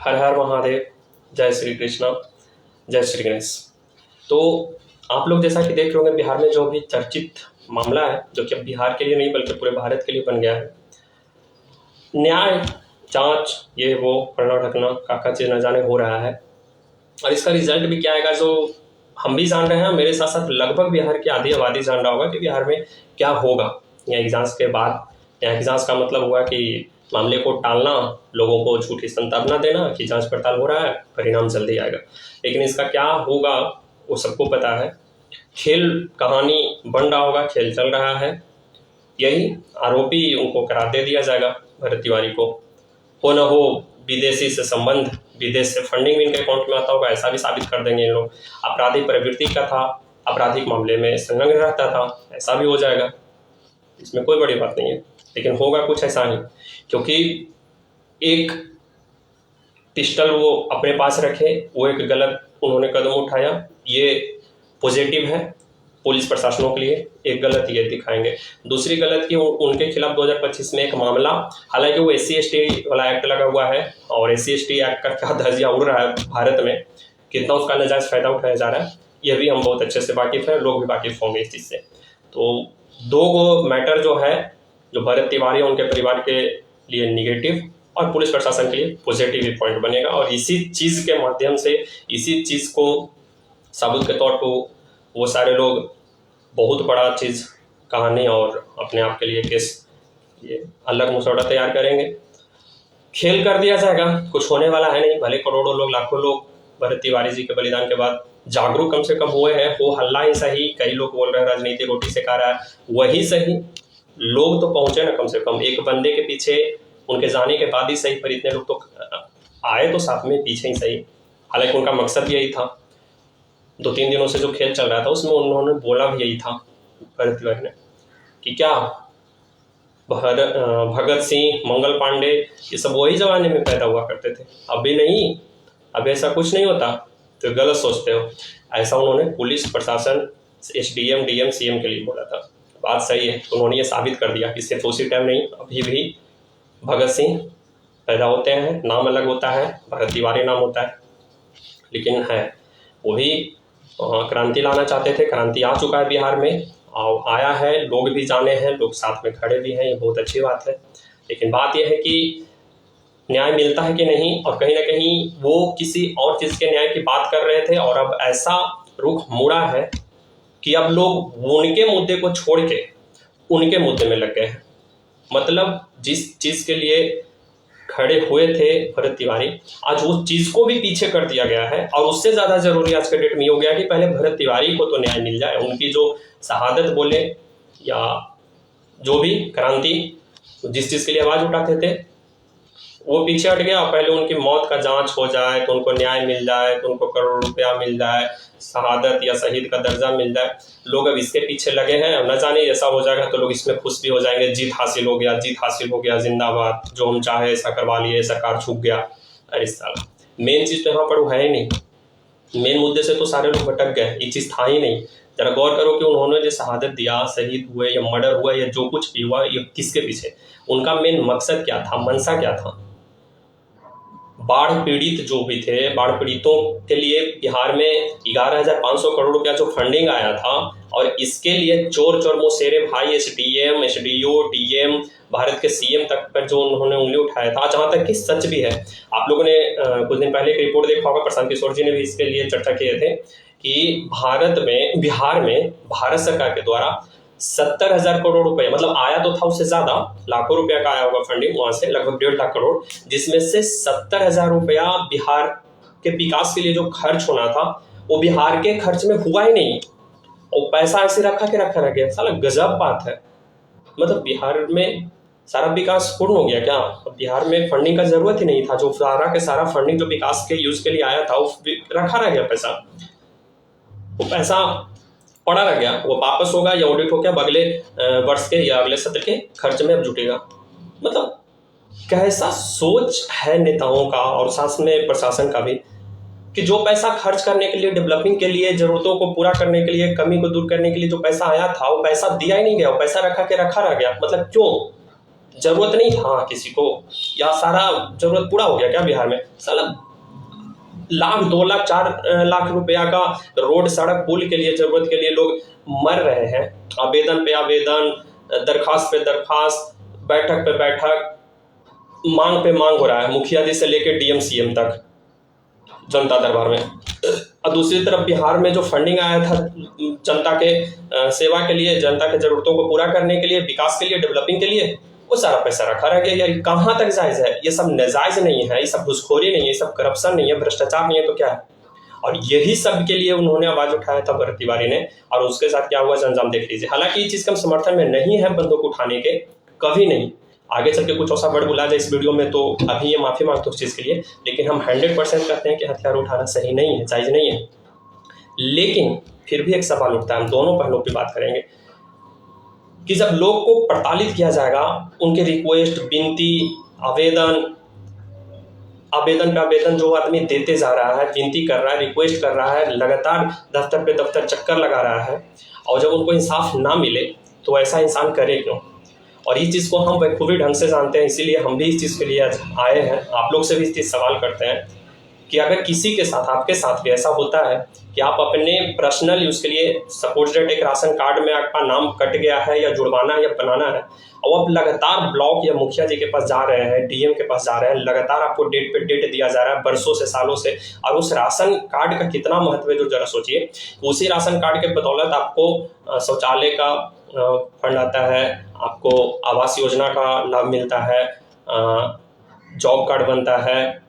हर हर महादेव। जय श्री कृष्णा। जय श्री गणेश। तो आप लोग जैसा कि देख रहे होंगे, बिहार में जो भी चर्चित मामला है, जो कि अब बिहार के लिए नहीं बल्कि पूरे भारत के लिए बन गया है, न्याय जांच ये वो पढ़ना ढकना काका चीज न जाने हो रहा है। और इसका रिजल्ट भी क्या आएगा, जो हम भी जान रहे हैं, मेरे साथ साथ लगभग बिहार की आधी आबादी जान रहा होगा कि बिहार में क्या होगा न्यायिक जांच के बाद। न्यायिक जांच का मतलब हुआ कि मामले को टालना, लोगों को झूठी संतावना देना कि जांच पड़ताल हो रहा है, परिणाम जल्दी आएगा। लेकिन इसका क्या होगा वो सबको पता है। खेल कहानी बन रहा होगा, खेल चल रहा है। यही आरोपी उनको करार दे दिया जाएगा भरत तिवारी को। हो न हो विदेशी से संबंध, विदेश से फंडिंग भी इनके अकाउंट में आता होगा, ऐसा भी साबित कर देंगे इन लोग। आपराधिक प्रवृत्ति का था, आपराधिक मामले में संलग्न रहता था, ऐसा भी हो जाएगा। इसमें कोई बड़ी बात नहीं है, लेकिन होगा कुछ ऐसा ही। क्योंकि एक पिस्टल वो अपने पास रखे, वो एक गलत उन्होंने कदम उठाया, ये पॉजिटिव है पुलिस प्रशासनों के लिए। एक गलत ये दिखाएंगे। दूसरी गलत की उनके खिलाफ 2025 में एक मामला, हालांकि वो SC/ST वाला एक्ट लगा हुआ है और SC/ST एक्ट का क्या धज्जिया उड़ रहा है भारत में, कितना उसका नाजायज फायदा उठाया जा रहा है, ये भी हम बहुत अच्छे से वाकिफ हैं, लोग भी वाकिफ होंगे इस चीज़ से। तो दो गो मैटर जो है, जो भरत तिवारी और उनके परिवार के लिए निगेटिव और पुलिस प्रशासन के लिए पॉजिटिव पॉइंट बनेगा। और इसी चीज़ के माध्यम से, इसी चीज़ को साबुत के तौर पर वो सारे लोग बहुत बड़ा चीज़ कहानी और अपने आप के लिए केस, ये अलग मुसौड़ा तैयार करेंगे। खेल कर दिया जाएगा, कुछ होने वाला है नहीं। भले करोड़ों लोग, लाखों लोग भरत तिवारी जी के बलिदान के बाद जागरूक कम से कम हुए हैं। हो हल्ला ही सही, कई लोग बोल रहे हैं राजनीति रोटी से खा रहा है, वही सही, लोग तो पहुंचे ना कम से कम। एक बंदे के पीछे उनके जाने के बाद ही सही, पर इतने लोग तो आए तो साथ में पीछे ही सही। हालांकि उनका मकसद यही था। 2-3 दिनों से जो खेल चल रहा था उसमें उन्होंने बोला भी यही था भरत तिवारी ने कि क्या भगत सिंह, मंगल पांडे, ये सब वही जमाने में पैदा हुआ करते थे, अभी नहीं, अब ऐसा कुछ नहीं होता, तो गलत सोचते हो। ऐसा उन्होंने पुलिस प्रशासन, SDM, DM, CM के लिए बोला था। बात सही है, उन्होंने ये साबित कर दिया कि सिर्फ उसी टाइम नहीं, अभी भी भगत सिंह पैदा होते हैं, नाम अलग होता है, भरत तिवारी नाम होता है, लेकिन है वही क्रांति लाना चाहते थे। क्रांति आ चुका है बिहार में, और आया है, लोग भी जाने हैं, लोग साथ में खड़े भी हैं, ये बहुत अच्छी बात है। लेकिन बात यह है कि न्याय मिलता है कि नहीं, और कहीं ना कहीं वो किसी और चीज़ के न्याय की बात कर रहे थे और अब ऐसा रुख मुड़ा है कि अब लोग उनके मुद्दे को छोड़ के उनके मुद्दे में लग गए हैं। मतलब जिस चीज़ के लिए खड़े हुए थे भरत तिवारी, आज उस चीज को भी पीछे कर दिया गया है। और उससे ज्यादा जरूरी आज के डेट में हो गया कि पहले भरत तिवारी को तो न्याय मिल जाए, उनकी जो शहादत बोले या जो भी क्रांति, जिस चीज के लिए आवाज उठाते थे, वो पीछे हट गया। पहले उनकी मौत का जांच हो जाए तो उनको न्याय मिल जाए, तो उनको करोड़ रुपया मिल जाए, शहादत या शहीद का दर्जा मिल जाए। लोग अब इसके पीछे लगे हैं, न जाने ऐसा हो जाएगा तो लोग इसमें खुश भी हो जाएंगे, जीत हासिल हो गया, जीत हासिल हो गया, जिंदाबाद, जो हम चाहे ऐसा करवा लिए, सरकार छूट गया। अरे साला, मेन चीज तो यहाँ पर वो है ही नहीं। मेन मुद्दे से तो सारे लोग भटक गए, ये चीज था ही नहीं। जरा गौर करो कि उन्होंने जो शहादत दिया, शहीद हुए या मर्डर हुआ या जो कुछ भी हुआ, ये किसके पीछे, उनका मेन मकसद क्या था, मंशा क्या था। बाढ़ पीड़ित जो भी थे, बाढ़ पीड़ितों के लिए बिहार में 11,500 करोड़ रुपया जो फंडिंग आया था, और इसके लिए चोर चोर मोसेरे भाई SDM, SDO, DM, भारत के CM तक पर जो उन्होंने उंगली उठाया था, जहां तक कि सच भी है। आप लोगों ने कुछ दिन पहले एक रिपोर्ट देखा होगा, प्रशांत किशोर जी ने भी इसके लिए चर्चा किए थे कि बिहार में भारत सरकार के द्वारा 70,000 करोड़ रुपए, मतलब आया तो था उससे ज्यादा, लाखों रुपया का आया होगा फंडिंग वहां से, लगभग 1.5 लाख करोड़, जिसमें से 70,000 रुपया बिहार के विकास के लिए जो खर्च होना था वो बिहार के खर्च में हुआ ही नहीं, और पैसा ऐसे रखा रह गया। साला गजब बात है। मतलब बिहार में सारा विकास पूर्ण हो गया क्या? बिहार में फंडिंग का जरूरत ही नहीं था, जो सारा के सारा फंडिंग जो विकास के यूज के लिए आया था वो रखा रह गया पैसा, वो पैसा पड़ा रह गया। वो वापस होगा या ऑडिट हो गया, अगले वर्ष के या अगले सत्र के खर्च में अब जुटेगा। मतलब कैसा सोच है नेताओं का और साथ में प्रशासन का भी, कि जो पैसा खर्च करने के लिए, डेवलपिंग के लिए, जरूरतों को पूरा करने के लिए, कमी को दूर करने के लिए जो पैसा आया था, वो पैसा दिया ही नहीं गया, वो पैसा रखा रह गया। मतलब क्यों? जरूरत नहीं था किसी को, या सारा जरूरत पूरा हो गया क्या बिहार में? साला लाख 2 लाख 4 लाख रुपया का रोड सड़क पुल के लिए जरूरत के लिए लोग मर रहे हैं। आवेदन पे आवेदन, दरखास्त पे दरखास्त, बैठक पे बैठक, मांग पे मांग हो रहा है, मुखिया जी से लेकर डीएम सीएम तक जनता दरबार में। और दूसरी तरफ बिहार में जो फंडिंग आया था जनता के सेवा के लिए, जनता के जरूरतों को पूरा करने के लिए, विकास के लिए, डेवलपिंग के लिए, वो सारा पैसा रखा रह गया। यार कहाँ तक जायज है? ये सब नाजायज नहीं है, ये सब घुसखोरी नहीं है, ये सब करप्शन नहीं है, भ्रष्टाचार नहीं है, तो क्या है? और यही सब के लिए उन्होंने आवाज उठाया था भरत तिवारी ने, और उसके साथ क्या हुआ अंजाम देख लीजिए। हालांकि ये चीज का समर्थन में नहीं है बंदूक उठाने के, कभी नहीं। आगे चल के कुछ ऐसा वर्ड बुला जाए इस वीडियो में तो अभी ये माफी मांगते उस चीज के लिए, लेकिन हम 100% कहते हैं कि हथियार उठाना सही नहीं है, जायज नहीं है। लेकिन फिर भी एक सवाल उठता है, हम दोनों पहलुओं पे बात करेंगे कि जब लोग को प्रताड़ित किया जाएगा, उनके रिक्वेस्ट, विनती, आवेदन पे आवेदन जो आदमी देते जा रहा है, विनती कर रहा है, रिक्वेस्ट कर रहा है, लगातार दफ्तर पे दफ्तर चक्कर लगा रहा है, और जब उनको इंसाफ ना मिले तो ऐसा इंसान करे क्यों? और इस चीज़ को हम बखूबी ढंग से जानते हैं, इसीलिए हम भी इस चीज़ के लिए आज आए हैं। आप लोग से भी इस चीज़ सवाल करते हैं कि अगर किसी के साथ, आपके साथ भी ऐसा होता है कि आप अपने पर्सनल यूज़ के लिए, सपोज डेट एक राशन कार्ड में आपका नाम कट गया है या जुड़वाना है या बनाना है, और आप लगातार ब्लॉक या मुखिया जी के पास जा रहे हैं, डीएम के पास जा रहे हैं, लगातार आपको डेट पे डेट दिया जा रहा है बरसों से, सालों से, और उस राशन कार्ड का कितना महत्व है जो जरा सोचिए। उसी राशन कार्ड के बदौलत आपको शौचालय का फंड आता है, आपको आवास योजना का लाभ मिलता है, जॉब कार्ड बनता है,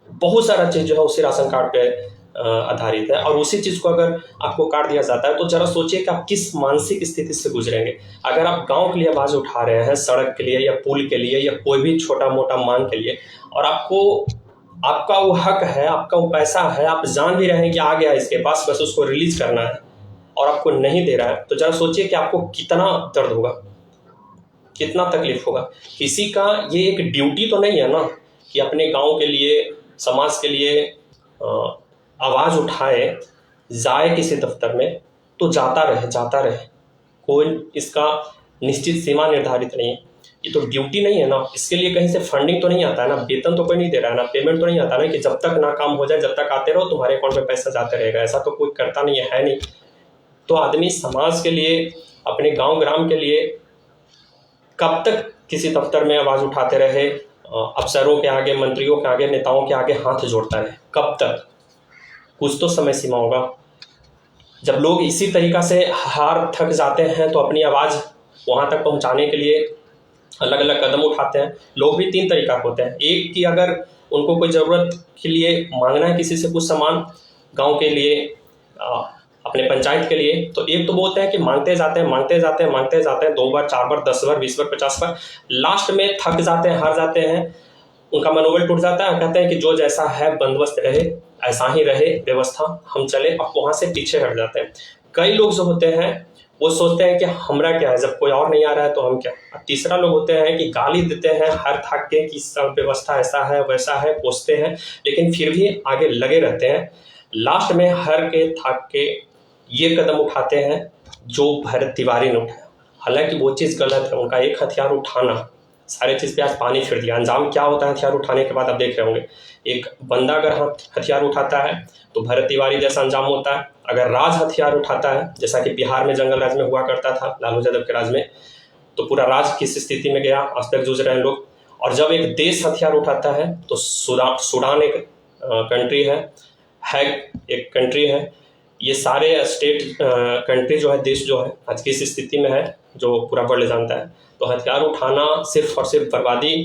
बहुत सारा चीज़ जो है उसी राशन कार्ड पे आधारित है। और उसी चीज़ को अगर आपको कार्ड दिया जाता है तो जरा सोचिए कि आप किस मानसिक स्थिति से गुजरेंगे। अगर आप गांव के लिए आवाज़ उठा रहे हैं, सड़क के लिए या पुल के लिए या कोई भी छोटा मोटा मांग के लिए, और आपका वो हक है, आपका वो पैसा है, आप जान भी रहे हैं कि आ गया इसके पास, बस उसको रिलीज करना है, और आपको नहीं दे रहा है, तो जरा सोचिए कि आपको कितना दर्द होगा, कितना तकलीफ होगा। किसी का ये एक ड्यूटी तो नहीं है ना कि अपने गांव के लिए, समाज के लिए आवाज़ उठाए, जाए किसी दफ्तर में तो जाता रहे, कोई इसका निश्चित सीमा निर्धारित नहीं है। ये तो ड्यूटी नहीं है ना, इसके लिए कहीं से फंडिंग तो नहीं आता है ना, वेतन तो कोई नहीं दे रहा है ना, पेमेंट तो नहीं आता ना कि जब तक ना काम हो जाए, जब तक आते रहो तुम्हारे अकाउंट में पैसा जाते रहेगा, ऐसा तो कोई करता नहीं है नहीं। तो आदमी समाज के लिए, अपने गांव ग्राम के लिए कब तक किसी दफ्तर में आवाज़ उठाते रहे, अफसरों के आगे, मंत्रियों के आगे, नेताओं के आगे हाथ जोड़ता रहे? कब तक? कुछ तो समय सीमा होगा। जब लोग इसी तरीक़ा से हार थक जाते हैं तो अपनी आवाज़ वहाँ तक पहुँचाने के लिए अलग अलग कदम उठाते हैं। लोग भी 3 तरीक़ा के होते हैं। एक कि अगर उनको कोई ज़रूरत के लिए मांगना है किसी से कुछ सामान, गांव के लिए, अपने पंचायत के लिए, तो एक तो बोलते हैं कि मांगते जाते हैं 2 बार 4 बार 10 बार 20 बार 50 बार, लास्ट में थक जाते हैं, हार जाते हैं, उनका मनोबल टूट जाता है, कहते हैं कि जो जैसा है बंदोबस्त रहे, ऐसा ही रहे व्यवस्था, हम चले, अब वहाँ से पीछे हट जाते हैं। कई लोग जो होते हैं वो सोचते हैं कि हमरा क्या है, जब कोई और नहीं आ रहा है तो हम क्या। तीसरा लोग होते हैं कि गाली देते हैं हर थक के कि सब व्यवस्था ऐसा है वैसा है, कोसते हैं, लेकिन फिर भी आगे लगे रहते हैं। लास्ट में हर के थक के ये कदम उठाते हैं जो भरत तिवारी ने उठाया। हालांकि वो चीज़ गलत है, उनका एक हथियार उठाना सारे चीज़ पे आज पानी फिर दिया। अंजाम क्या होता है हथियार उठाने के बाद आप देख रहे होंगे। एक बंदा अगर हथियार उठाता है तो भरत तिवारी जैसा अंजाम होता है। अगर राज हथियार उठाता है, जैसा कि बिहार में जंगल राज में हुआ करता था लालू यादव के राज में, तो पूरा राज किस स्थिति में गया आज तक जूझ रहे हैं लोग। और जब एक देश हथियार उठाता है तो सूडान एक कंट्री है, एक कंट्री है, ये सारे स्टेट कंट्री जो है, देश जो है आज किस स्थिति में है जो पूरा वर्ल्ड जानता है। तो हथियार उठाना सिर्फ और सिर्फ बर्बादी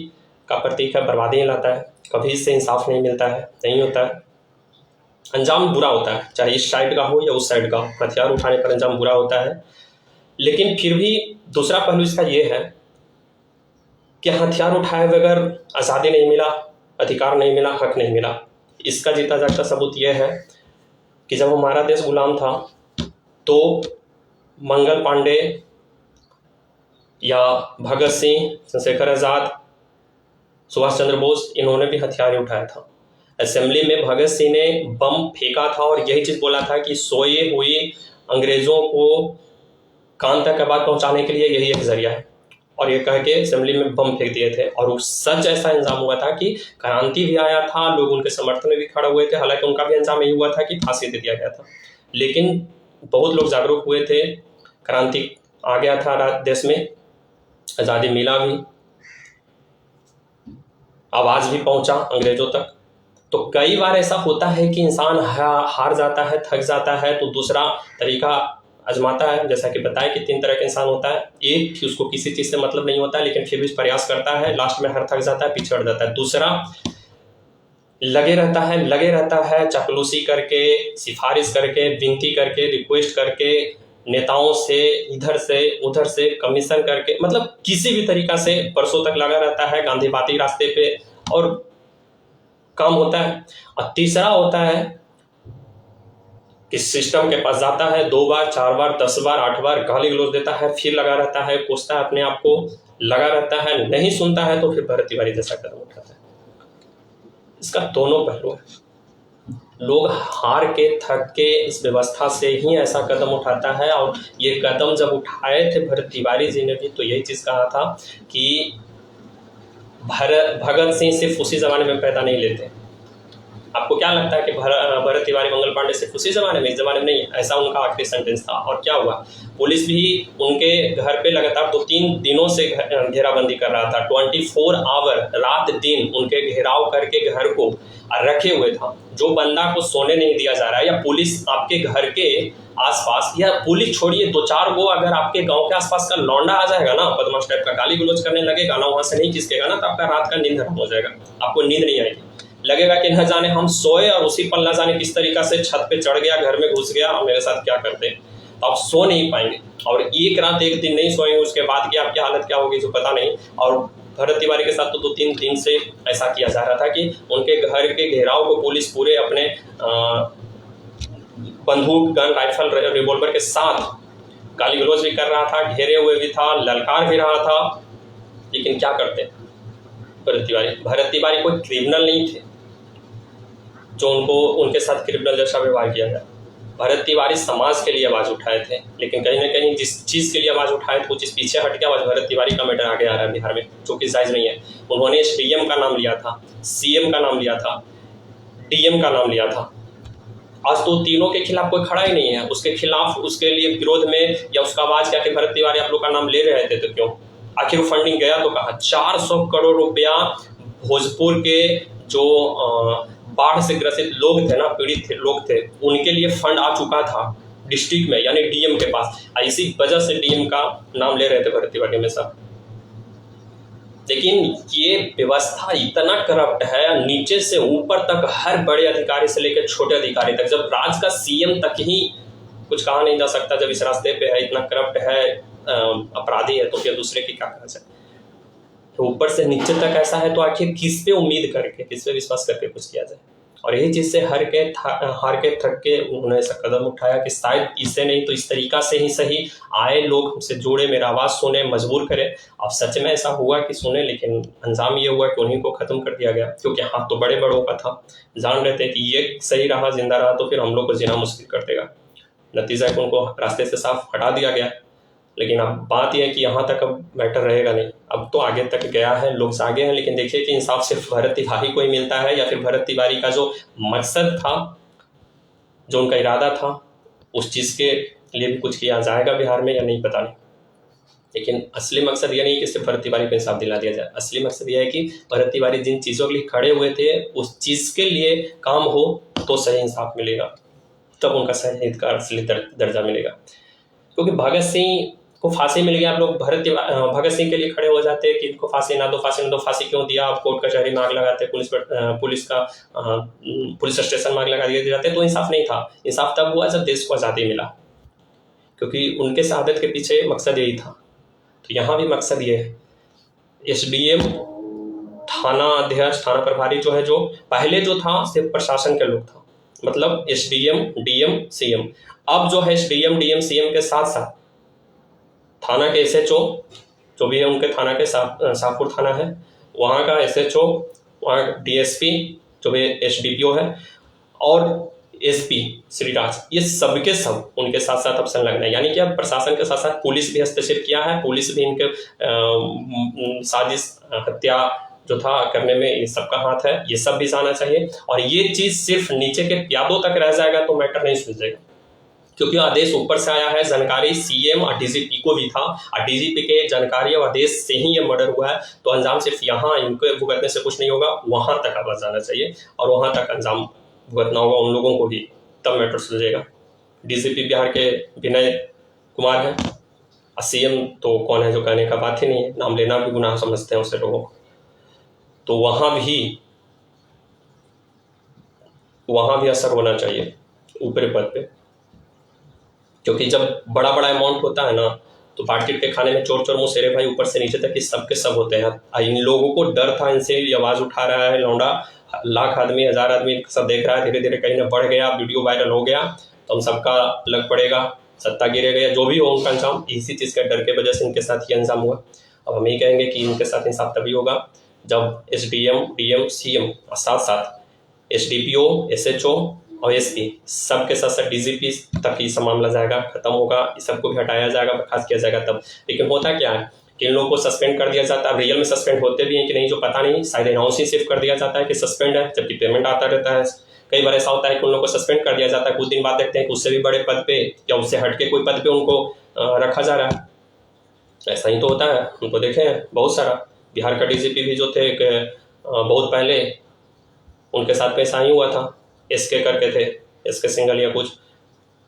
का प्रतीक है, बर्बादी ही लाता है, कभी इससे इंसाफ नहीं मिलता है, नहीं होता है, अंजाम बुरा होता है, चाहे इस साइड का हो या उस साइड का हो, हथियार उठाने पर अंजाम बुरा होता है। लेकिन फिर भी दूसरा पहलू इसका ये है कि हथियार उठाए बगैर आज़ादी नहीं मिला, अधिकार नहीं मिला, हक नहीं मिला। इसका जीता जागता सबूत यह है कि जब हमारा देश गुलाम था तो मंगल पांडे या भगत सिंह, चंद्रशेखर आज़ाद, सुभाष चंद्र बोस, इन्होंने भी हथियार उठाया था। असेंबली में भगत सिंह ने बम फेंका था और यही चीज़ बोला था कि सोए हुए अंग्रेज़ों को कान तक आवाज़ पहुंचाने के लिए यही एक जरिया है। और ये कह के असेंबली में बम फेंक दिए थे। और वो सच ऐसा इंजाम हुआ था कि क्रांति भी आया था, लोग उनके समर्थन में भी खड़े हुए थे। हालांकि उनका भी अंजाम यही हुआ था कि फांसी दे दिया गया था, लेकिन बहुत लोग जागरूक हुए थे, क्रांति आ गया था देश में, आज़ादी मिला भी, आवाज़ भी पहुंचा अंग्रेजों तक। तो कई बार ऐसा होता है कि इंसान हार जाता है, थक जाता है, तो दूसरा तरीका आजमाता है। जैसा कि बताया कि 3 तरह का इंसान होता है। एक कि उसको किसी चीज़ से मतलब नहीं होता है, लेकिन फिर भी प्रयास करता है, लास्ट में हर थक जाता है, पीछे हट जाता है। दूसरा लगे रहता है चापलूसी करके, सिफारिश करके, विनती करके, रिक्वेस्ट करके, नेताओं से इधर से उधर से कमीशन करके, मतलब किसी भी तरीका से बरसों तक लगा रहता है गांधीवादी रास्ते पे, और काम होता है। और तीसरा होता है कि सिस्टम के पास जाता है, 2 बार 4 बार 10 बार 8 बार गाली गलौज देता है, फिर लगा रहता है, कोसता है अपने आप को, लगा रहता है, नहीं सुनता है तो फिर भरत तिवारी जैसा कदम उठाता है। इसका दोनों पहलू है। लोग हार के, थक के इस व्यवस्था से ही ऐसा कदम उठाता है। और ये कदम जब उठाए थे भरत तिवारी जी ने भी, तो यही चीज़ कहा था कि भगत सिंह सिर्फ उसी ज़माने में पैदा नहीं लेते। आपको क्या लगता है कि भरत तिवारी, मंगल पांडे सिर्फ उसी ज़माने में? इस ज़माने में नहीं, ऐसा उनका आखिरी सेंटेंस था। और क्या हुआ, पुलिस भी उनके घर पे लगातार 2-3 दिनों से घेराबंदी कर रहा था। 24 आवर, रात दिन उनके घेराव करके घर को रखे हुए था। जो बंदा को सोने नहीं दिया जा रहा है, या पुलिस आपके घर के आसपास, या पुलिस छोड़िए 2-4 गो अगर आपके गांव के आसपास का लौंडा आ जाएगा ना, बदमाश टाइप का, गाली गलौज करने लगेगा ना, वहां से नहीं खिसकेगा ना, तो आपका रात का नींद हराम हो जाएगा, आपको नींद नहीं आएगी। लगेगा कि न जाने हम सोए और उसी पल न जाने किस तरीका से छत पे चढ़ गया, घर में घुस गया और मेरे साथ क्या करते, तो आप सो नहीं पाएंगे। और एक रात एक दिन नहीं सोएंगे, उसके बाद की आपकी हालत क्या होगी जो पता नहीं। और भरत तिवारी के साथ तो 2-3 दिन से ऐसा किया जा रहा था कि उनके घर के घेराव को पुलिस पूरे अपने बंदूक, गन, राइफल, रिवॉल्वर के साथ गाली गलौज भी कर रहा था, घेरे हुए भी था, ललकार भी रहा था। लेकिन क्या करते भरत तिवारी कोई क्रिमिनल नहीं थे जो उनके साथ क्रिमिनल जैसा व्यवहार किया गया। भरत तिवारी समाज के लिए आवाज़ उठाए थे, लेकिन कहीं ना कहीं जिस चीज़ के लिए आवाज़ उठाए थे वो चीज़ पीछे हट गया। आज भरत तिवारी का मैटर आगे आ रहा है बिहार में, जो कि जायज़ नहीं है। उन्होंने SDM का नाम लिया था, CM का नाम लिया था, DM का नाम लिया था। आज तो तीनों के खिलाफ कोई खड़ा ही नहीं है। उसके खिलाफ, उसके लिए विरोध में या उसका आवाज़ क्या कि भरत तिवारी आप लोग का नाम ले रहे थे, तो क्यों? आखिर फंडिंग गया तो कहा 400 करोड़ रुपया भोजपुर के जो बाढ़ से ग्रसित लोग थे ना, पीड़ित थे, लोग थे, उनके लिए फंड आ चुका था डिस्ट्रिक्ट में, यानी DM के पास। इसी वजह से DM का नाम ले रहे थे भरत तिवारी हमेशा। लेकिन ये व्यवस्था इतना करप्ट है, नीचे से ऊपर तक, हर बड़े अधिकारी से लेकर छोटे अधिकारी तक, जब राज का CM तक ही कुछ कहा नहीं जा सकता, जब इस रास्ते पे है, इतना करप्ट है, अपराधी है, तो फिर दूसरे की क्या कहा जाए? तो ऊपर से नीचे तक ऐसा है, तो आखिर किस पे उम्मीद करके, किस पे विश्वास करके कुछ किया जाए? और यही चीज़ से हार के थक के उन्होंने ऐसा कदम उठाया कि शायद इससे नहीं तो इस तरीका से ही सही आए लोग हमसे जुड़े, मेरा आवाज़ सुने, मजबूर करें। अब सच में ऐसा हुआ कि सुने, लेकिन अंजाम ये हुआ कि उन्हीं को ख़त्म कर दिया गया, क्योंकि हाथ तो बड़े बड़ों का था। जान रहे थे कि ये सही रहा, जिंदा रहा तो फिर हम लोग को जीना मुश्किल कर देगा। नतीजा है कि उनको रास्ते से साफ हटा दिया गया। लेकिन अब बात यह है कि यहाँ तक अब मैटर रहेगा नहीं, अब तो आगे तक गया है, लोग आगे हैं। लेकिन देखिए कि इंसाफ सिर्फ भरत तिवारी को ही मिलता है, या फिर भरत तिवारी का जो मकसद था, जो उनका इरादा था, उस चीज़ के लिए भी कुछ किया जाएगा बिहार में या नहीं, पता नहीं। लेकिन असली मकसद यह नहीं कि सिर्फ भरत तिवारी को इंसाफ दिला दिया जाए। असली मकसद यह है कि भरत तिवारी जिन चीज़ों के लिए खड़े हुए थे, उस चीज़ के लिए काम हो तो सही इंसाफ मिलेगा, तब उनका शहीद का असली दर्जा मिलेगा। क्योंकि भगत सिंह को फांसी मिल गया, आप लोग भगत सिंह के लिए खड़े हो जाते हैं कि इनको फांसी ना दो, फांसी ना दो। फांसी क्यों दिया? आप कोर्ट कचहरी में आग लगाते, पुलिस स्टेशन में आग लगा दिए जाते, तो इंसाफ नहीं था। इंसाफ तब हुआ जब देश को आज़ादी मिला, क्योंकि उनके शहादत के पीछे मकसद यही था। तो यहाँ भी मकसद ये है। SDM, थाना अध्यक्ष, थाना प्रभारी जो है, जो पहले जो था सिर्फ प्रशासन के लोग था, मतलब SDM, DM, CM। अब जो है SDM, DM, CM के साथ साथ थाना के SHO जो भी है, उनके थाना के शाहपुर थाना है, वहाँ का SHO, वहाँ DSP जो भी SDPO है, और एसपी श्रीराज, ये सबके सब उनके साथ साथ अब संलग्न है। यानी कि अब प्रशासन के साथ साथ पुलिस भी हस्तक्षेप किया है, पुलिस भी इनके साजिश हत्या जो था करने में ये सबका हाथ है, ये सब भी जाना चाहिए। और ये चीज सिर्फ नीचे के प्यादों तक रह जाएगा तो मैटर नहीं सुलझेगा, क्योंकि आदेश ऊपर से आया है, जानकारी सीएम और डीजीपी को भी था, और डीजीपी के जानकारी और आदेश से ही ये मर्डर हुआ है। तो अंजाम सिर्फ यहाँ इनको भुगतने से कुछ नहीं होगा, वहां तक आवाज जाना चाहिए और वहां तक अंजाम भुगतना होगा उन लोगों को भी, तब मैटर सुलझेगा। डीजीपी बिहार के विनय कुमार है, और सीएम तो कौन है जो कहने का बात ही नहीं है, नाम लेना भी गुनाह समझते हैं उसे लोगों। तो वहां भी असर होना चाहिए ऊपरी पद पे, क्योंकि जब बड़ा बड़ा अमाउंट होता है ना तो बांट के खाने में चोर चोर मुँह भाई ऊपर से नीचे तक ये सबके सब होते हैं। इन लोगों को डर था, इनसे आवाज उठा रहा है लौंडा, लाख आदमी 1000 आदमी सब देख रहा है, धीरे धीरे कहीं ना बढ़ गया, वीडियो वायरल हो गया तो हम सबका लग पड़ेगा, सत्ता गिरेगा, जो भी हो उनका अंजाम, इसी चीज के डर के वजह से इनके साथ ये अंजाम हुआ। अब हम यही कहेंगे कि इनके साथ इंसाफ तभी होगा जब एसडीएम, डीएम, सीएम और साथ साथ एसडीपीओ, एसएचओ और एसपी सबके साथ साथ डीजीपी तक ये सब मामला जाएगा, खत्म होगा, इस सबको भी हटाया जाएगा, बर्खास्त किया जाएगा तब। लेकिन होता क्या है कि इन लोगों को सस्पेंड कर दिया जाता है, रियल में सस्पेंड होते भी हैं कि नहीं जो पता नहीं, शायद अनाउंस ही सिर्फ कर दिया जाता है कि सस्पेंड है, जबकि पेमेंट आता रहता है। कई बार ऐसा होता है कि उन लोगों को सस्पेंड कर दिया जाता है, कुछ दिन बाद देखते हैं कि उससे भी बड़े पद पे या उससे हटके कोई पद पे उनको रखा जा रहा है। ऐसा ही तो होता है, उनको देखे हैं बहुत सारा। बिहार का डीजीपी भी जो थे बहुत पहले उनके साथ में ऐसा ही हुआ था, एसके करके थे, एसके सिंघल या कुछ,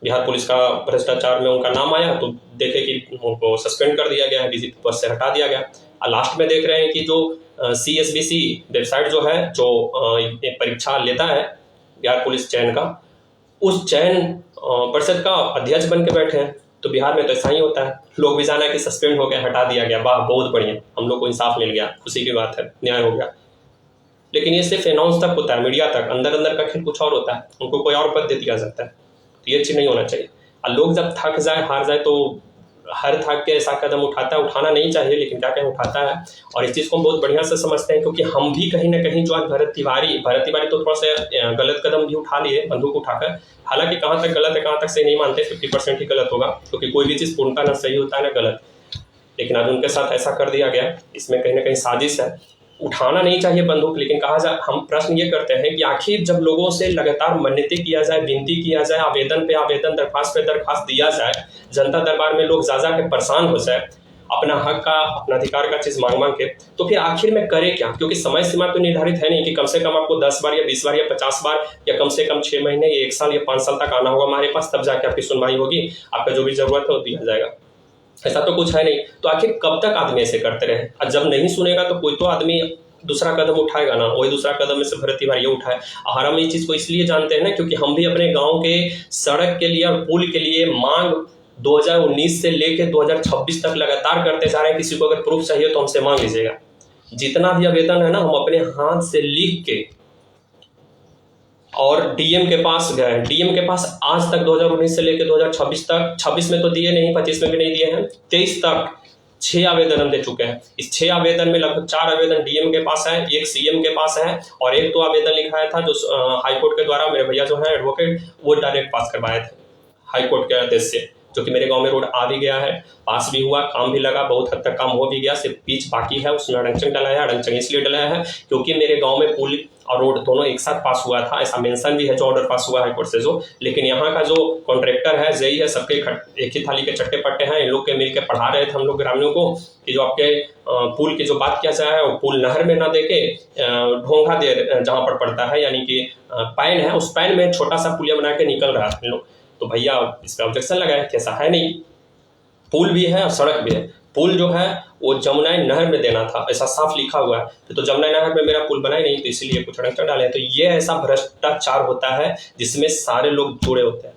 बिहार पुलिस का भ्रष्टाचार में उनका नाम आया तो देखे कि उनको सस्पेंड कर दिया गया है, डीजीपी पद से हटा दिया गया। और लास्ट में देख रहे हैं कि जो CSBC वेबसाइट जो है, जो परीक्षा लेता है बिहार पुलिस चयन का, उस चयन परिषद का अध्यक्ष बन के बैठे हैं। तो बिहार में तो ऐसा ही होता है, लोग भी जाना कि सस्पेंड हो गया, हटा दिया गया, वाह बहुत बढ़िया, हम लोग को इंसाफ मिल गया, खुशी की बात है, न्याय हो गया। लेकिन ये सिर्फ अनाउंस तक होता है, मीडिया तक, अंदर अंदर का खेल कुछ और होता है, उनको कोई और पद दे दिया जाता है। तो ये चीज नहीं होना चाहिए। और लोग जब थक जाए, हार जाए, तो हर थक के ऐसा कदम उठाता है, उठाना नहीं चाहिए लेकिन क्या कहें उठाता है। और इस चीज को हम बहुत बढ़िया से समझते हैं, क्योंकि हम भी कहीं ना कहीं जो आज भरत तिवारी तो थोड़ा सा गलत कदम भी उठा लिए बंदूक उठाकर, हालांकि कहाँ तक गलत है कहाँ तक सही नहीं मानते, 50% ही गलत होगा, क्योंकि कोई भी चीज पूर्णतः ना सही होता है ना गलत। लेकिन आज उनके साथ ऐसा कर दिया गया, इसमें कहीं ना कहीं साजिश है। उठाना नहीं चाहिए बंदूक, लेकिन हम प्रश्न ये करते हैं कि आखिर जब लोगों से लगातार मन्नतें किया जाए, विनती किया जाए, आवेदन पे आवेदन, दरखास्त पे दरखास्त दिया जाए, जनता दरबार में लोग जा के परेशान हो जाए, अपना हक का, अपना अधिकार का चीज मांग के, तो फिर आखिर में करे क्या? क्योंकि समय सीमा तो निर्धारित है नहीं कि कम से कम आपको 10 बार या 20 बार या 50 बार या कम से कम 6 महीने या 1 साल या 5 साल तक आना होगा हमारे पास, तब जाके आपकी सुनवाई होगी, आपका जो भी जरूरत है वो दिया जाएगा। ऐसा तो कुछ है नहीं। तो आखिर कब तक आदमी ऐसे करते रहे? और जब नहीं सुनेगा तो कोई तो आदमी दूसरा कदम उठाएगा ना, वही दूसरा कदम में से भरत तिवारी उठाए। और हम इस चीज को इसलिए जानते हैं ना, क्योंकि हम भी अपने गांव के सड़क के लिए और पुल के लिए मांग 2019 से लेके 2026 तक लगातार करते जा रहे हैं। किसी को अगर प्रूफ चाहिए तो हमसे मांग लीजिएगा। जितना भी आवेदन है ना, हम अपने हाथ से लिख के और डीएम के पास गए। डीएम के पास आज तक 2019 से लेकर 2026 तक, 26 में तो दिए नहीं, 25 में भी नहीं दिए हैं, 23 तक 6 आवेदन हम दे चुके हैं। इस 6 आवेदन में लगभग 4 आवेदन डीएम के पास है, 1 सीएम के पास है, और 1 तो आवेदन लिखाया था जो हाईकोर्ट के द्वारा मेरे भैया जो है एडवोकेट, वो डायरेक्ट पास करवाए थे हाईकोर्ट के आदेश से, जो कि मेरे गांव में रोड आ भी गया है, पास भी हुआ, काम भी लगा, बहुत हद तक काम हो भी गया, सिर्फ पिच बाकी है, उसमें अड़चन डलाया है। अड़चन इसलिए डलाया है क्योंकि मेरे गांव में पुल और रोड दोनों एक साथ पास हुआ था, ऐसा मेंशन भी है जो ऑर्डर पास हुआ हाईकोर्ट से जो। लेकिन यहाँ का जो कॉन्ट्रैक्टर है, जेई है, सबके एक ही थाली के चट्टे पट्टे हैं। इन लोग के मिलकर पढ़ा रहे थे हम लोग ग्रामीणों को कि जो आपके पुल की जो बात किया जाए है वो पुल नहर में ना देके ढोंगा दे जहाँ पर पड़ता है, यानी कि पैन है, उस पैन में छोटा सा पुलिया बना के निकल रहा है लोग। तो भैया इस पर ऑब्जेक्शन लगाए कि ऐसा है नहीं, पुल भी है और सड़क भी है। पुल जो है वो जमुना नहर में देना था, ऐसा साफ लिखा हुआ है, तो जमुना नहर में मेरा पुल बना ही नहीं, तो इसीलिए कुछ अड़चन डाले। तो ये ऐसा भ्रष्टाचार होता है जिसमें सारे लोग जुड़े होते हैं।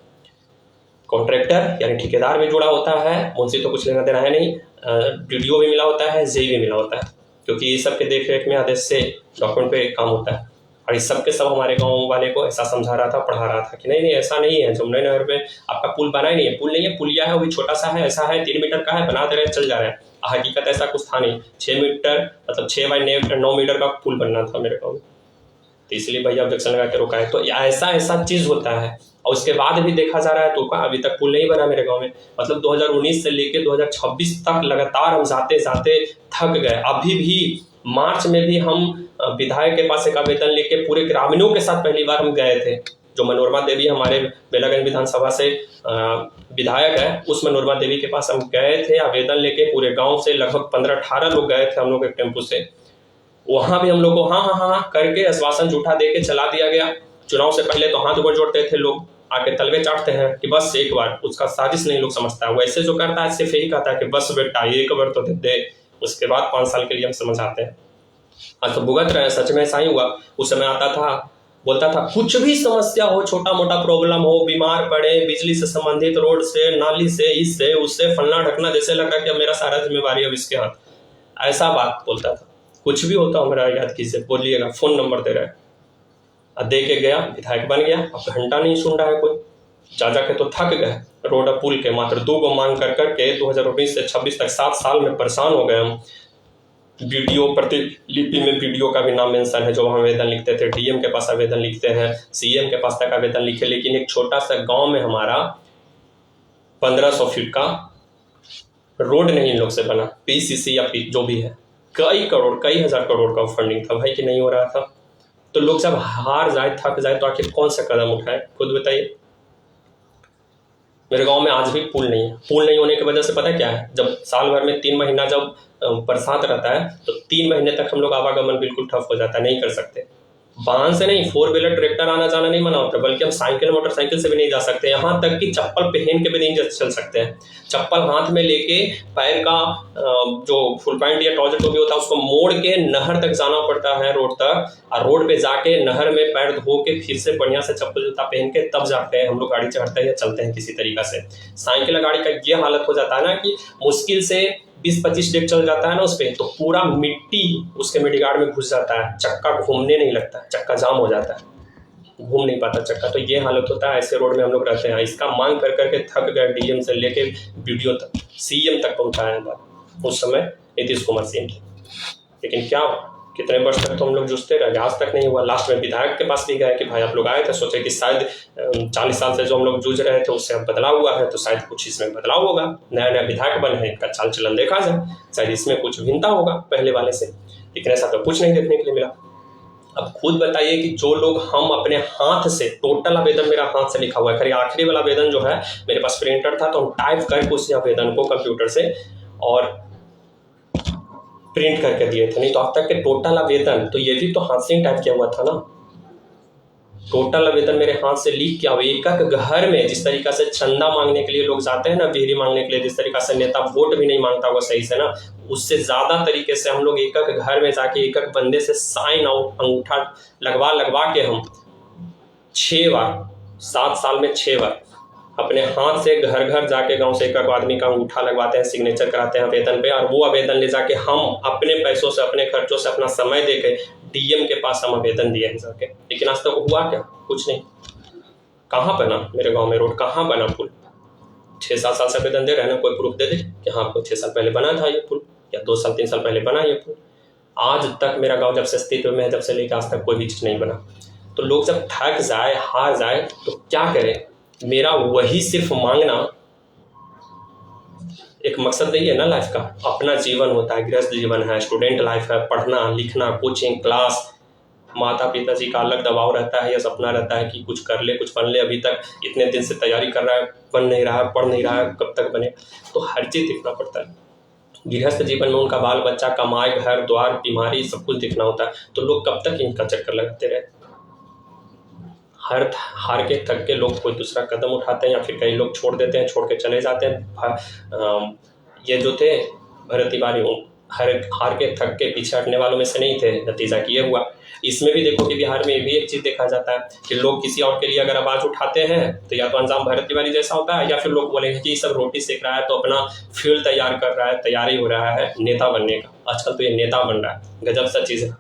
कॉन्ट्रैक्टर यानी ठेकेदार भी जुड़ा होता है, उनसे तो कुछ लेना देना है नहीं, डीडीओ भी मिला होता है, जेई भी मिला होता है, क्योंकि ये सब के देख रेख में आदेश से डॉक्यूमेंट पे काम होता है। और इस सब के सब हमारे गाँव वाले को ऐसा समझा रहा था, पढ़ा रहा था कि नहीं ऐसा नहीं है, जमुना नहर में आपका पुल बना ही नहीं है, पुल नहीं है, पुलिया है, वो भी छोटा सा है, ऐसा है 3 मीटर का है, बना दे रहे हैं, चल जा रहे हैं। हकीकत ऐसा कुछ था नहीं, 6 मीटर मतलब 6 बाई 9 मीटर का पुल बनना था मेरे गाँव में। तो इसलिए भैया ऑब्जेक्शन लगा के रोका है। तो ऐसा ऐसा चीज़ होता है, और उसके बाद भी देखा जा रहा है तो अभी तक पुल नहीं बना मेरे गांव में। मतलब 2019 से लेके 2026 तक लगातार हम जाते जाते थक गए। अभी भी मार्च में भी हम विधायक के पास एक आवेदन लेके पूरे ग्रामीणों के साथ पहली बार हम गए थे। जो मनोरमा देवी हमारे बेलागंज विधानसभा से विधायक है, उस मनोरमा देवी के पास हम गए थे आवेदन लेके। पूरे गांव से लगभग 15-18 लोग गए थे हम लोग एक टेम्पो से। वहां भी हम लोग को हाँ हाँ हाँ करके आश्वासन झूठा दे के चला दिया गया। चुनाव से पहले तो हाथ ऊपर जोड़ते थे लोग, आके तलवे चाटते हैं कि बस एक बार, उसका साजिश नहीं लोग समझता है। वैसे जो करता है सिर्फ यही कहता है कि बस बेटा एक बार तो दे, उसके बाद 5 साल के लिए हम समझ आते हैं। आज तो भुगत रहे हैं, सच में ऐसा ही हुआ। उस समय आता था, बोलता था कुछ भी समस्या हो, छोटा मोटा प्रॉब्लम हो, बीमार पड़े, बिजली से संबंधित, रोड से, नाली से, इससे उससे, फलना ढकना, जैसे लगा कि अब मेरा सारा जिम्मेवारी अब इसके हाथ, ऐसा बात बोलता था। कुछ भी होता हमारा याद कीजिए, बोलिएगा, फोन नंबर दे रहा है। दे के गया, विधायक बन गया। अब घंटा नहीं सुन रहा है कोई, जा के तो थक गए। रोड और पुल के मात्र 2 को मांग कर करके 2019 से 26 तक 7 साल में परेशान हो गए हम। वीडियो प्रतिलिपि में वीडियो का भी नाम मेंशन है, जो हम आवेदन लिखते थे, डीएम के पास आवेदन लिखते हैं, सीएम के पास तक आवेदन लिखे। लेकिन एक छोटा सा गांव में हमारा 1500 फीट का रोड नहीं इन लोग से बना, पीसीसी या जो भी है। कई करोड़, कई हजार करोड़ का फंडिंग था भाई, कि नहीं हो रहा था। तो लोग जब हार जाए, थक जाए, तो आखिर कौन सा कदम उठाए, खुद बताइए। मेरे गांव में आज भी पुल नहीं है। पुल नहीं होने की वजह से पता क्या है, जब साल भर में 3 महीना जब बरसात रहता है तो 3 महीने तक हम लोग आवागमन बिल्कुल ठप हो जाता है, नहीं कर सकते। वाहन से नहीं, 4 व्हीलर ट्रैक्टर आना जाना नहीं मना होता, बल्कि हम साइकिल मोटरसाइकिल से भी नहीं जा सकते। यहाँ तक कि चप्पल पहन के भी नहीं चल सकते हैं। चप्पल हाथ में लेके पैर का जो फुल पैंट या ट्राउजर जो भी होता है उसको मोड़ के नहर तक जाना पड़ता है, रोड तक। और रोड पे जाके नहर में पैर धो के फिर से बढ़िया से चप्पल जूता पहन के तब जाते हैं हम लोग गाड़ी चढ़ते हैं या चलते हैं किसी तरीका से। साइकिल गाड़ी का ये हालत हो जाता है ना कि मुश्किल से 20-25 डेग चल जाता है ना उस पर, तो पूरा मिट्टी उसके मिडीगार्ड में घुस जाता है, चक्का घूमने नहीं लगता है, चक्का जाम हो जाता है, घूम नहीं पाता चक्का। तो ये हालत होता है, ऐसे रोड में हम लोग रहते हैं। इसका मांग कर करके थक गए, डीएम से लेके वीडियो तक, सीएम तक पहुंचाया बात। उस समय नीतीश कुमार सीएम थे, लेकिन क्या कितने वर्ष तक तो हम लोग जूझते रहे, आज तक नहीं हुआ। लास्ट में विधायक के पास भी गए कि भाई आप लोग आए थे, सोचे कि शायद 40 साल से जो हम लोग जूझ रहे थे उससे अब बदलाव हुआ है, तो शायद कुछ इसमें बदलाव होगा, नया नया विधायक बने हैं, इनका चाल चलन देखा जाए, शायद इसमें कुछ भिन्नता होगा पहले वाले से। लेकिन ऐसा तो कुछ नहीं देखने के लिए मिला। अब खुद बताइए कि जो लोग हम अपने हाथ से, टोटल आवेदन मेरा हाथ से लिखा हुआ है, खैर आखिरी वाला आवेदन जो है मेरे पास प्रिंटर था, तो हम टाइप करके उस आवेदन को कंप्यूटर से और प्रिंट करके दिए थे। नहीं तो अब तक के टोटल आवेदन तो ये भी तो हाथ से ही टाइप किया हुआ था ना। टोटल आवेदन मेरे हाथ से लिख के एक एक घर में, जिस तरीका से चंदा मांगने के लिए लोग जाते हैं ना, बिजली मांगने के लिए, जिस तरीका से नेता वोट भी नहीं मांगता हुआ सही से ना, उससे ज्यादा तरीके से हम लोग एक एक घर में जाके एक एक बंदे से साइन आउट, अंगूठा लगवा के हम 6 बार, 7 साल में 6 बार अपने हाथ से घर घर जाके गांव से एक आदमी का अंगूठा लगवाते हैं, सिग्नेचर कराते हैं आवेदन पे, और वो आवेदन ले जाके हम अपने पैसों से, अपने खर्चों से, अपना समय देके डीएम के पास हम आवेदन दिए हैं जाके। लेकिन आज तक हुआ क्या? कुछ नहीं। कहाँ बना मेरे गांव में रोड, कहाँ बना पुल? 6-7 साल से आवेदन दे रहे हैं ना, कोई प्रूफ दे दे कि हाँ आपको 6 साल पहले बना था ये पुल, या 2 साल 3 साल पहले बना ये पुल। आज तक मेरा गाँव जब से अस्तित्व में है, जब से लेकर आज तक कोई भी चीज़ नहीं बना। तो लोग जब थक जाए, हार जाए, तो क्या करें? मेरा वही सिर्फ मांगना, एक मकसद नहीं है ना लाइफ का, अपना जीवन होता है, गृहस्थ जीवन है, स्टूडेंट लाइफ है, पढ़ना लिखना, कोचिंग क्लास, माता पिता जी का अलग दबाव रहता है, या सपना रहता है कि कुछ कर ले, कुछ बन ले। अभी तक इतने दिन से तैयारी कर रहा है, बन नहीं रहा है, पढ़ नहीं रहा है, कब तक बने? तो हर चीज़ देखना पड़ता है। गृहस्थ जीवन में उनका बाल बच्चा, कमाई, घर द्वार, बीमारी, सब कुछ देखना होता है। तो लोग कब तक इनका चक्कर लगाते रहे? हार के थक के लोग कोई दूसरा कदम उठाते हैं, या फिर कई लोग छोड़ देते हैं, छोड़ के चले जाते हैं। ये जो थे भरत तिवारी, हार के थक के पीछे हटने वालों में से नहीं थे। नतीजा ये हुआ। इसमें भी देखो कि बिहार में भी एक चीज़ देखा जाता है कि लोग किसी और के लिए अगर आवाज़ उठाते हैं तो या तो अंजाम भरत तिवारी जैसा होता है, या फिर लोग बोलेंगे कि ये सब रोटी सेक रहा है तो अपना फील्ड तैयार कर रहा है, तैयारी हो रहा है नेता बनने का। आजकल तो ये नेता बन रहा है, गजब सा चीज़ है।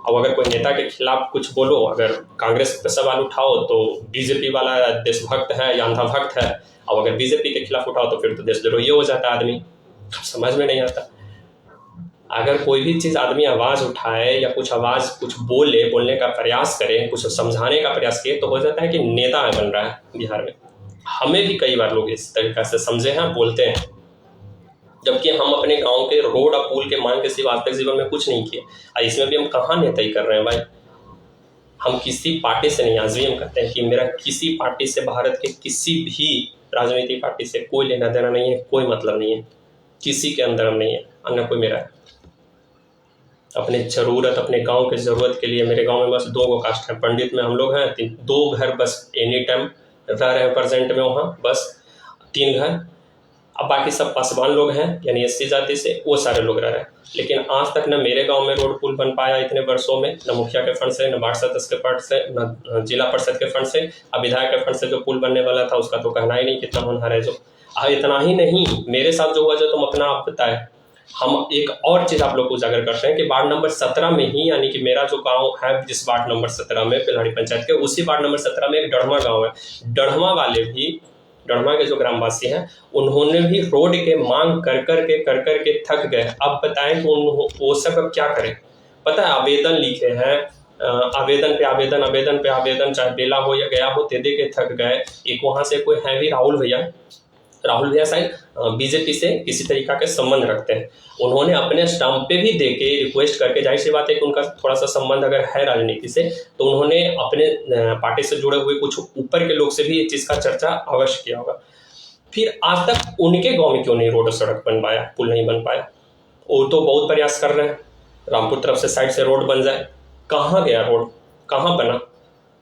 अब अगर कोई नेता के खिलाफ कुछ बोलो, अगर कांग्रेस पे सवाल उठाओ तो बीजेपी वाला देशभक्त है या अंधाभक्त है, और अगर बीजेपी के खिलाफ उठाओ तो फिर तो देशद्रोही हो जाता है आदमी। समझ में नहीं आता। अगर कोई भी चीज़ आदमी आवाज़ उठाए या कुछ बोलने का प्रयास करे, कुछ समझाने का प्रयास किए, तो हो जाता है कि नेता बन रहा है बिहार में। हमें भी कई बार लोग इस तरीक़ा से समझे हैं, बोलते हैं, जबकि हम अपने गांव के रोड और पुल के मांग के सिवा आज तक जीवन में कुछ नहीं किए। इसमें भी हम कहाँ नेताई कर रहे हैं भाई। हम किसी पार्टी से नहीं, आज भी हम कहते हैं कि मेरा किसी पार्टी से, भारत के किसी भी राजनीतिक पार्टी से कोई लेना देना नहीं है, कोई मतलब नहीं है, किसी के अंदर हम नहीं है, अन्य कोई मेरा है। अपने ज़रूरत, अपने गांव के ज़रूरत के लिए, मेरे गांव में बस 2 कास्ट है, पंडित में हम लोग हैं, 2 घर बस एनी टाइम रह रहे हैं प्रेजेंट में वहाँ, बस 3 घर। अब बाकी सब पासवान लोग हैं, यानी एससी जाति से, वो सारे लोग रह रहे हैं। लेकिन आज तक न मेरे गांव में रोड पुल बन पाया इतने वर्षों में, न मुखिया के फंड से, न वार्ड सदस्य के फंड से, न जिला परिषद के फंड से। अब विधायक के फंड से जो पुल बनने वाला था उसका तो कहना ही नहीं, कितना होनहार है जो। इतना ही नहीं, मेरे साथ जो हुआ, जो तुम अपना आप बताए, हम एक और चीज़ आप लोग को उजागर करते हैं कि वार्ड नंबर 17 में ही, यानी कि मेरा जो गांव है जिस वार्ड नंबर 17 में, पिल्हाड़ी पंचायत के, उसी वार्ड नंबर 17 में एक डढ़मा गांव है। डढ़मा वाले भी, डढ़मा के जो ग्रामवासी हैं, उन्होंने भी रोड के मांग कर के थक गए। अब बताएं कि वो सब अब क्या करें। पता है, आवेदन लिखे हैं, आवेदन पे आवेदन, चाहे बेला हो या गया हो, दे के थक गए। एक वहाँ से कोई है भी राहुल भैया शायद बीजेपी से किसी तरीका के संबंध रखते हैं। उन्होंने अपने स्टंप पे भी देके रिक्वेस्ट करके, जाहिर सी बात है कि उनका थोड़ा सा संबंध अगर है राजनीति से, तो उन्होंने अपने पार्टी से जुड़े हुए कुछ ऊपर के लोग से भी इस चीज़ का चर्चा अवश्य किया होगा। फिर आज तक उनके गाँव में क्यों नहीं रोड और सड़क बन पाया, पुल नहीं बन पाया? वो तो बहुत प्रयास कर रहे हैं, रामपुर तरफ से साइड से रोड बन जाए। कहाँ गया रोड, कहाँ बना?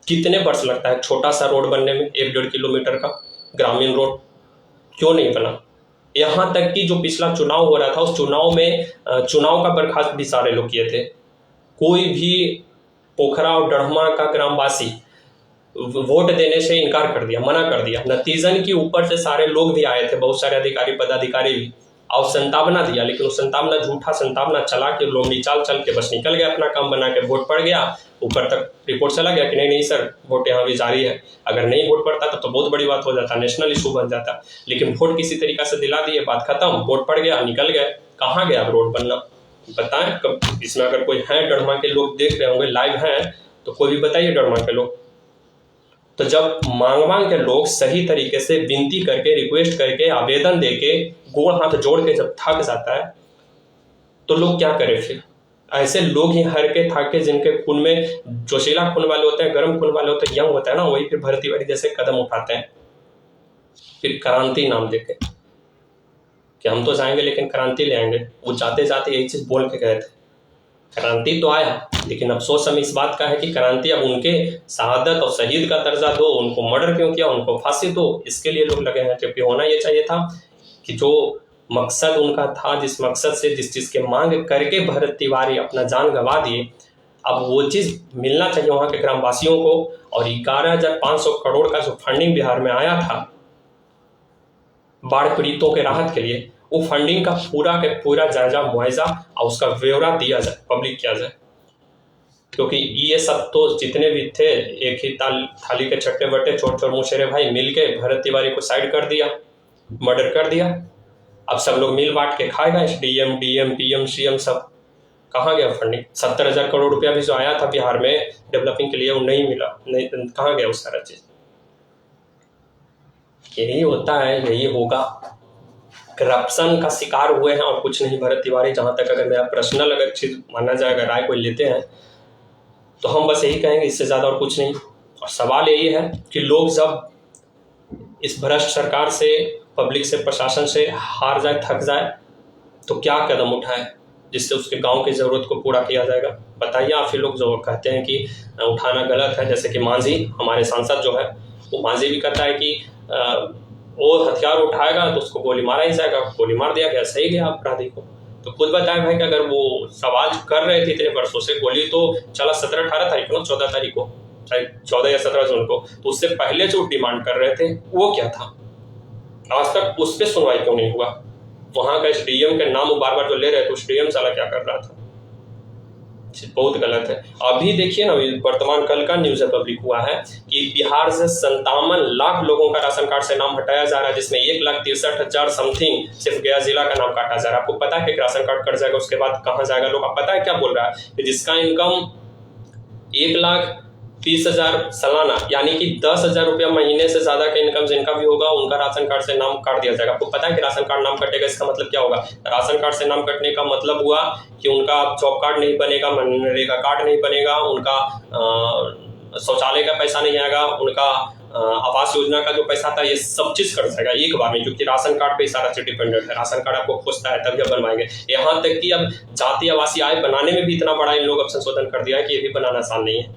कितने वर्ष लगता है छोटा सा रोड बनने में, 1-1.5 किलोमीटर का ग्रामीण रोड, क्यों नहीं बना? यहाँ तक कि जो पिछला चुनाव हो रहा था, उस चुनाव में चुनाव का बर्खास्त भी सारे लोग किए थे। कोई भी पोखरा और डढ़मा का ग्रामवासी वोट देने से इनकार कर दिया, मना कर दिया। नतीजन की ऊपर से सारे लोग भी आए थे, बहुत सारे अधिकारी पदाधिकारी भी, और संतावना दिया। लेकिन वो संतावना, झूठा संतावना चला के, लोमड़ी चाल चल के बस निकल गया, अपना काम बना के। वोट पड़ गया, ऊपर तक रिपोर्ट चला गया कि नहीं सर, वोट यहाँ भी जारी है। अगर नहीं वोट पड़ता तो बहुत बड़ी बात हो जाता, नेशनल इशू बन जाता। लेकिन वोट किसी तरीका से दिला दिए, बात खत्म, वोट पड़ गया, निकल गए। कहाँ गया रोड बनना? बताएं। कब इसमें अगर कोई है डढ़मा के लोग देख रहे होंगे, लाइव हैं, तो कोई भी बताइए डढ़मा के लोग। तो जब मांग के लोग सही तरीके से विनती करके, रिक्वेस्ट करके, आवेदन देके, गोड़ हाथ जोड़ के जब थक जाता है, तो लोग क्या करें फिर? ऐसे लोग ही हर के थाके, जिनके खून में जोशीला खून वाले होते हैं, गर्म खून वाले होते हैं, यंग होता है ना, वही फिर भर्ती वाली जैसे कदम उठाते हैं। फिर क्रांति नाम देके कि हम तो जाएंगे लेकिन क्रांति ले आएंगे। वो जाते जाते यही चीज बोल के गए थे। क्रांति तो आया, लेकिन अफसोस हमें इस बात का है कि क्रांति अब उनके शहादत और शहीद का दर्जा दो, उनको मर्डर क्यों किया, उनको फांसी दो, इसके लिए लोग लगे हैं। जबकि होना ये चाहिए था कि जो मकसद उनका था, जिस मकसद से, जिस चीज़ के मांग करके भरत तिवारी अपना जान गंवा दिए, अब वो चीज़ मिलना चाहिए वहाँ के ग्रामवासियों को। और 11,500 करोड़ का जो फंडिंग बिहार में आया था बाढ़ पीड़ितों के राहत के लिए, वो फंडिंग का पूरा जायजा, मुआवजा और उसका ब्यौरा दिया जाए, पब्लिक किया जाए। क्योंकि ये सब तो जितने भी थे, एक ही थाली के छट्टे बट्टे, चोर चोर मुशेरे भाई मिलके भरत तिवारी को साइड कर दिया, मर्डर कर दिया। अब सब लोग मिल बांट के खाएगा, डीएम पीएम सीएम सब। कहाँ गया फंडिंग? 70,000 करोड़ रुपया भी जो आया था बिहार में डेवलपिंग के लिए, वो नहीं मिला। नहीं, कहाँ गया वो सारा चीज? यही होता है, यही होगा। करप्शन का शिकार हुए हैं और कुछ नहीं भरत तिवारी। जहां तक अगर मेरा पर्सनल अगर चीज माना जाए, अगर राय कोई लेते हैं, तो हम बस यही कहेंगे, इससे ज्यादा और कुछ नहीं। और सवाल यही है कि लोग जब इस भ्रष्ट सरकार से, पब्लिक से, प्रशासन से हार जाए, थक जाए, तो क्या कदम उठाए जिससे उसके गांव की जरूरत को पूरा किया जाएगा? बताइए आप ही लोग। जो कहते हैं कि उठाना गलत है, जैसे कि मांझी, हमारे सांसद जो है, वो मांझी भी कहता है कि वो हथियार उठाएगा तो उसको गोली मारा ही जाएगा। गोली मार दिया गया, सही गया अपराधी को। तो खुद बताए भाई कि अगर वो सवाल कर रहे थे इतने वर्षों से, गोली तो चला 17-18 तारीख को, 14 तारीख को, चाहे 14 या 17 जून को, तो उससे पहले जो डिमांड कर रहे थे वो क्या था? आज तक उस पर सुनवाई क्यों नहीं हुआ? वहां का एसडीएम के नाम बार बार जो ले रहे थे, उस डीएम साला क्या कर रहा था? बहुत गलत है। अभी देखिए ना, वर्तमान कल का न्यूज़ पब्लिक हुआ है कि बिहार से 57 लाख लोगों का राशन कार्ड से नाम हटाया जा रहा है, जिसमें 1,63,000 समथिंग सिर्फ गया जिला का नाम काटा जा रहा है। आपको पता है कि राशन कार्ड कट जाएगा, उसके बाद कहाँ जाएगा? लोग, आप पता है क्या बोल रहा है कि जिसका इनकम 1,30,000 सालाना, यानी कि 10,000 रुपया महीने से ज्यादा का इनकम जिनका भी होगा, उनका राशन कार्ड से नाम काट दिया जाएगा। आपको पता है कि राशन कार्ड नाम कटेगा, इसका मतलब क्या होगा? राशन कार्ड से नाम कटने का मतलब हुआ कि उनका जॉब कार्ड नहीं बनेगा, मनरेगा कार्ड नहीं बनेगा, उनका शौचालय का पैसा नहीं आएगा, उनका आवास योजना का जो पैसा था, ये सब चीज कट जाएगा एक बार में, क्योंकि राशन कार्ड पे सारा चीज डिपेंडेंट है। राशन कार्ड आपको खोजता है तभी आप बनवाएंगे। यहाँ तक कि अब जाति आवासीय आय बनाने में भी इतना बड़ा इन लोग अब संशोधन कर दिया है कि ये भी बनाना आसान नहीं है।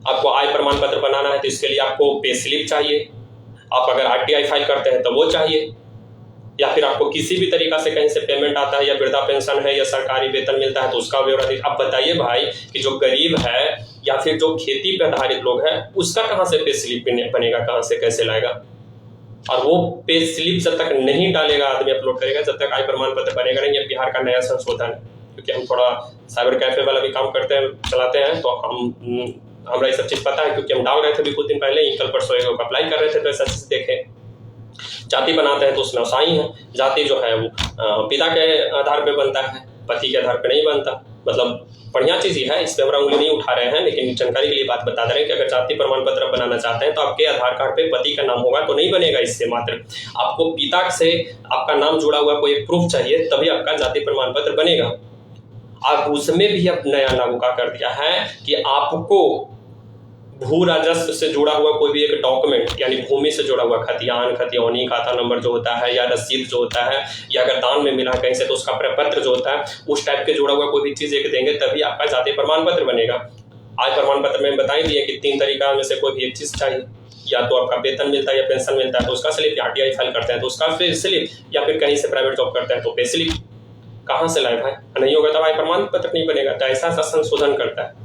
आपको आय प्रमाण पत्र बनाना है तो इसके लिए आपको पे स्लिप चाहिए, आप अगर आरटीआई फाइल करते हैं तो वो चाहिए, या फिर आपको किसी भी तरीका से कहीं से पेमेंट आता है, या वृद्धा पेंशन है, या सरकारी वेतन मिलता है तो उसका ब्यौरा दीजिए। आप बताइए भाई कि जो गरीब है या फिर जो खेती पे आधारित लोग हैं, उसका कहाँ से पे स्लिप बनेगा, कहाँ से कैसे लाएगा? और वो पे स्लिप जब तक नहीं डालेगा आदमी, अपलोड करेगा, जब तक आय प्रमाण पत्र बनेगा नहीं। ये बिहार का नया संशोधन है, क्योंकि हम थोड़ा साइबर कैफे वाला भी काम करते हैं, चलाते हैं, तो हमरा ये सब चीज पता है, क्योंकि हम डाल रहे थे भी कुछ दिन पहले ही, कल परसों अप्लाई कर रहे थे तो ऐसा चीज देखे। जाति बनाते हैं तो उसमें असाई है, जाति जो है वो पिता के आधार पे बनता है, पति के आधार पे नहीं बनता। मतलब बढ़िया चीज ही है, इस पे हमरा उंगली नहीं उठा रहे हैं, लेकिन जानकारी के लिए बात बता दे रहे हैं कि अगर जाति प्रमाण पत्र बनाना चाहते हैं तो आपके आधार कार्ड पे पति का नाम होगा तो नहीं बनेगा। इससे मात्र आपको पिता से आपका नाम जुड़ा हुआ कोई प्रूफ चाहिए, तभी आपका जाति प्रमाण पत्र बनेगा। अब उसमें भी अब नया लागू कर दिया है कि आपको भू राजस्व से जुड़ा हुआ कोई भी एक डॉक्यूमेंट, यानी भूमि से जुड़ा हुआ खतियान, खतियानी, खाता नंबर जो होता है, या रसीद जो होता है, या अगर दान में मिला कहीं से तो उसका प्रपत्र जो होता है, उस टाइप के जुड़ा हुआ कोई भी चीज एक देंगे तभी आपका जाति प्रमाण पत्र बनेगा। आय प्रमाण पत्र में बता ही दिए कि 3 तरीका में से कोई भी एक चीज चाहिए, या तो आपका वेतन मिलता है या पेंशन मिलता है तो उसका स्लिप, आरटीआई फाइल करते हैं तो उसका स्लिप, या फिर कहीं से प्राइवेट जॉब करते हैं तो पे स्लिप। कहाँ से लाए भाई? नहीं होगा तो आय प्रमाण पत्र नहीं बनेगा। तो ऐसा संशोधन करता है।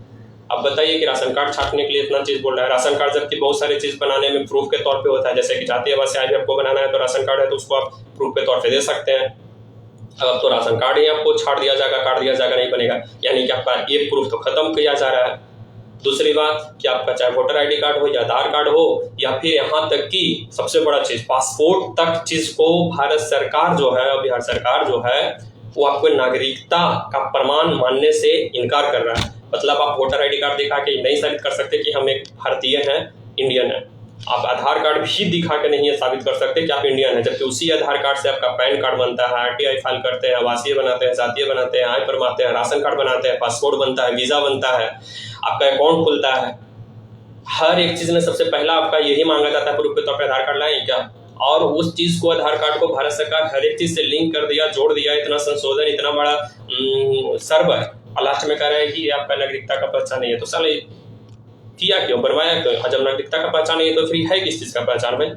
अब बताइए कि राशन कार्ड छापने के लिए इतना चीज बोल रहा है। राशन कार्ड जबकि बहुत सारी चीज बनाने में प्रूफ के तौर पे होता है, जैसे कि जाति आवासीय आय भी आपको बनाना है तो राशन कार्ड है तो उसको आप प्रूफ के तौर पे दे सकते हैं। अब तो राशन कार्ड ही आपको छाड़ दिया जाएगा, काट दिया जाएगा, नहीं बनेगा, यानी कि आपका ये प्रूफ तो खत्म किया जा रहा है। दूसरी बात कि आपका चाहे वोटर आईडी कार्ड हो या आधार कार्ड हो, या फिर यहाँ तक कि सबसे बड़ा चीज पासपोर्ट तक चीज को भारत सरकार जो है, बिहार सरकार जो है, वो आपको नागरिकता का प्रमाण मानने से इनकार कर रहा है। मतलब आप वोटर आईडी कार्ड दिखा के नहीं साबित कर सकते कि हम एक भारतीय हैं, इंडियन है। आप आधार कार्ड भी दिखा के नहीं साबित कर सकते कि आप इंडियन हैं, जबकि उसी आधार कार्ड से आपका पैन कार्ड बनता है, आरटीआई फाइल करते हैं, आवासीय बनाते हैं, जातीय बनाते हैं, आय प्रमाणते हैं, राशन कार्ड बनाते हैं, पासपोर्ट बनता है, वीजा बनता है, आपका अकाउंट खुलता है। हर एक चीज में सबसे पहला आपका यही मांगा जाता है प्रूफ के तौर पर आधार कार्ड लाएं क्या? और उस चीज को, आधार कार्ड को भारत सरकार हर एक चीज से लिंक कर दिया, जोड़ दिया। इतना संशोधन, इतना बड़ा सर्व है, और लास्ट में कह रहा है कि ये आपका नागरिकता का पहचान नहीं है। तो साले किया क्यों, बनवाया क्यों? जब नागरिकता का पहचान नहीं है तो फिर है किस चीज का पहचान भाई?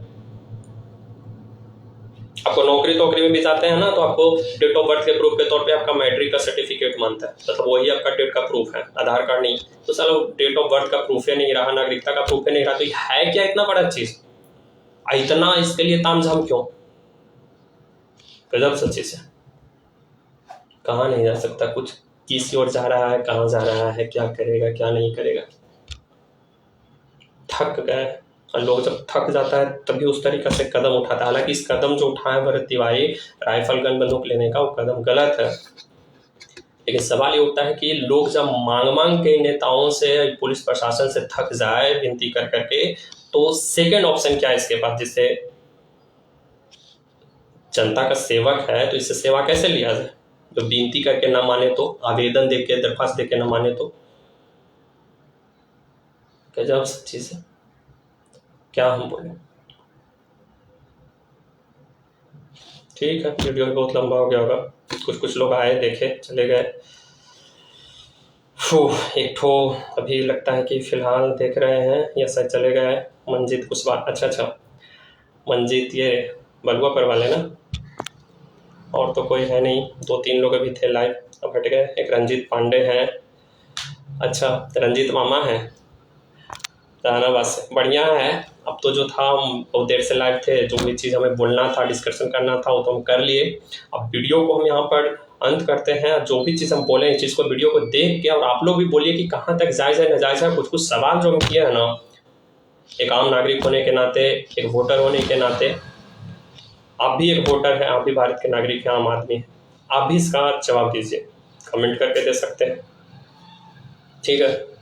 आपको नौकरी में भी जाते हैं ना, तो आपको डेट ऑफ बर्थ के प्रूफ के तौर पे आपका मैट्रिक का सर्टिफिकेट मांगता है, मतलब वही आपका डेट का प्रूफ है, आधार कार्ड नहीं। तो साला डेट ऑफ बर्थ का प्रूफ है नहीं रहा, नागरिकता का प्रूफ है नहीं रहा, तो है क्या इतना बड़ा चीज? इतना इसके लिए तामझाम क्यों? गजब सच्ची से। कहाँ नहीं जा सकता, कुछ किसी ओर जा रहा है, कहाँ जा रहा है, क्या करेगा क्या नहीं करेगा। थक गए, और लोग जब थक जाता है तभी उस तरीका से कदम उठाता है। हालांकि इस कदम जो उठाया भरत तिवारी, राइफल गन बंदूक लेने का, वो कदम गलत है। लेकिन सवाल ये उठता है कि लोग जब मांग के नेताओं से, पुलिस प्रशासन से थक जाए विनती कर करके, तो सेकेंड ऑप्शन क्या है इसके पास? जिससे जनता का सेवक है तो इससे सेवा कैसे लिया जाए? जो विनती करके ना माने तो, आवेदन देके, दरखास्त देके ना माने तो, क्या जवाब सच्ची से क्या हम बोले? ठीक है, वीडियो बहुत लंबा हो गया होगा, कुछ लोग आए, देखे, चले गए। एक ठो अभी लगता है कि फिलहाल देख रहे हैं, या शायद चले गए, मंजीत कुशवाहा। अच्छा, मंजीत ये बलुआ पर वाले ना, और तो कोई है नहीं। 2-3 लोग अभी थे लाइव, अब हट गए। एक रंजीत पांडे हैं, अच्छा रंजीत मामा हैं जहानाबाद से, बढ़िया है। अब तो जो था, हम बहुत देर से लाइव थे, जो भी चीज़ हमें बोलना था, डिस्कशन करना था, वो तो हम कर लिए। अब वीडियो को हम यहाँ पर अंत करते हैं। जो भी चीज़ हम बोले इस चीज़ को, वीडियो को देख के, और आप लोग भी बोलिए कि कहाँ तक जायज़ है नाजायज़ है। कुछ कुछ सवाल जो हम किए हैं ना, एक आम नागरिक होने के नाते, एक वोटर होने के नाते, आप भी एक वोटर हैं, आप भी भारत के नागरिक हैं, आम आदमी हैं, आप भी इसका जवाब दीजिए, कमेंट करके दे सकते हैं। ठीक है।